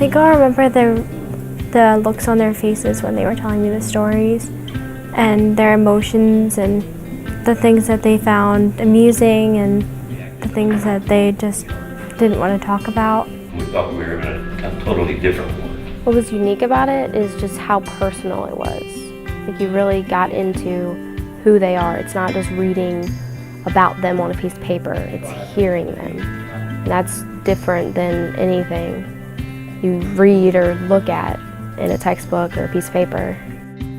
think I'll remember the looks on their faces when they were telling me the stories, and their emotions, and the things that they found amusing, and the things that they just didn't want to talk about. We thought we were in a totally different world. What was unique about it is just how personal it was. Like, you really got into who they are. It's not just reading about them on a piece of paper, it's hearing them. And that's different than anything you read or look at in a textbook or a piece of paper.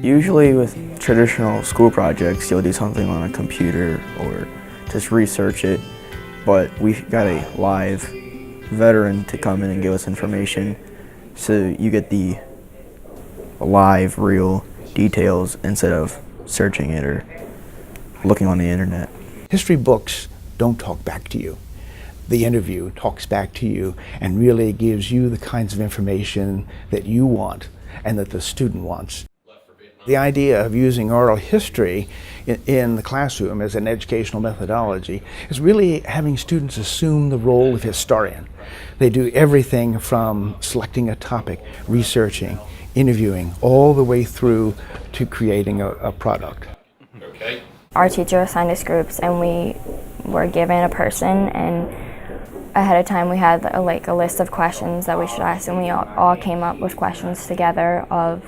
Usually with traditional school projects, you'll do something on a computer or just research it, but we got a live veteran to come in and give us information, so you get the live, real details instead of searching it or looking on the internet. History books don't talk back to you. The interview talks back to you and really gives you the kinds of information that you want and that the student wants. The idea of using oral history in the classroom as an educational methodology is really having students assume the role of historian. They do everything from selecting a topic, researching, interviewing, all the way through to creating a product. Okay. Our teacher assigned us groups, and we were given a person, and ahead of time we had a list of questions that we should ask, and we all came up with questions together of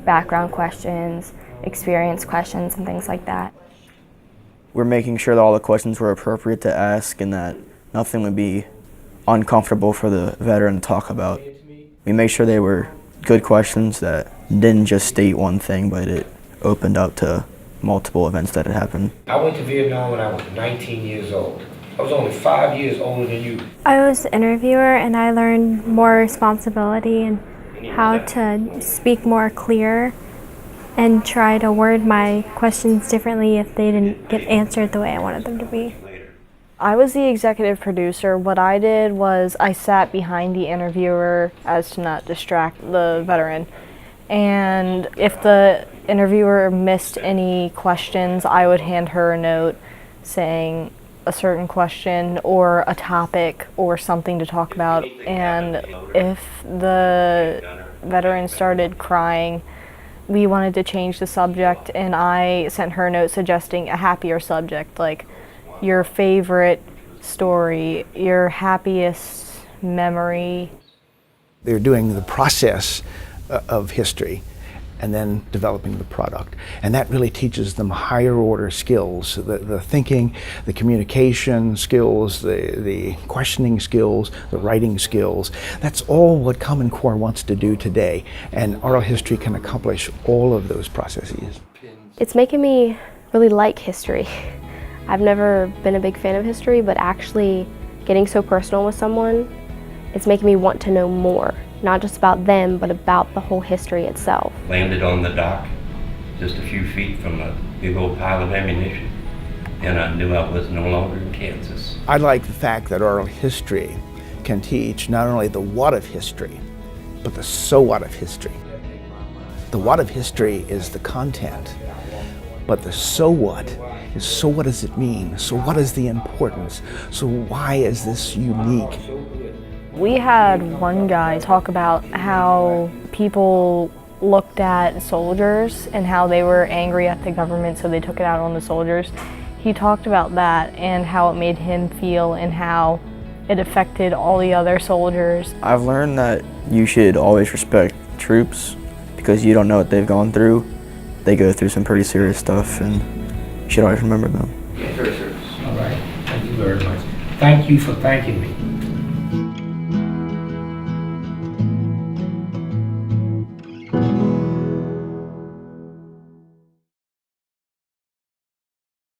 background questions, experience questions, and things like that. We're making sure that all the questions were appropriate to ask and that nothing would be uncomfortable for the veteran to talk about. We made sure they were good questions that didn't just state one thing, but it opened up to multiple events that had happened. I went to Vietnam when I was 19 years old. I was only 5 years older than you. I was the interviewer, and I learned more responsibility and how to speak more clear and try to word my questions differently if they didn't get answered the way I wanted them to be. I was the executive producer. What I did was I sat behind the interviewer as to not distract the veteran. And if the interviewer missed any questions, I would hand her a note saying a certain question or a topic or something to talk about. And if the veteran started crying, we wanted to change the subject, and I sent her a note suggesting a happier subject, like your favorite story, your happiest memory. They're doing the process of history and then developing the product. And that really teaches them higher order skills, the thinking, the communication skills, the questioning skills, the writing skills. That's all what Common Core wants to do today. And oral history can accomplish all of those processes. It's making me really like history. I've never been a big fan of history, but actually getting so personal with someone, it's making me want to know more. Not just about them, but about the whole history itself. Landed on the dock just a few feet from a big old pile of ammunition, and I knew I was no longer in Kansas. I like the fact that oral history can teach not only the what of history, but the so what of history. The what of history is the content, but the so what is so what does it mean? So what is the importance? So why is this unique? We had one guy talk about how people looked at soldiers and how they were angry at the government, so they took it out on the soldiers. He talked about that and how it made him feel and how it affected all the other soldiers. I've learned that you should always respect troops because you don't know what they've gone through. They go through some pretty serious stuff, and you should always remember them. Yeah, very serious. All right. Thank you very much. Thank you for thanking me.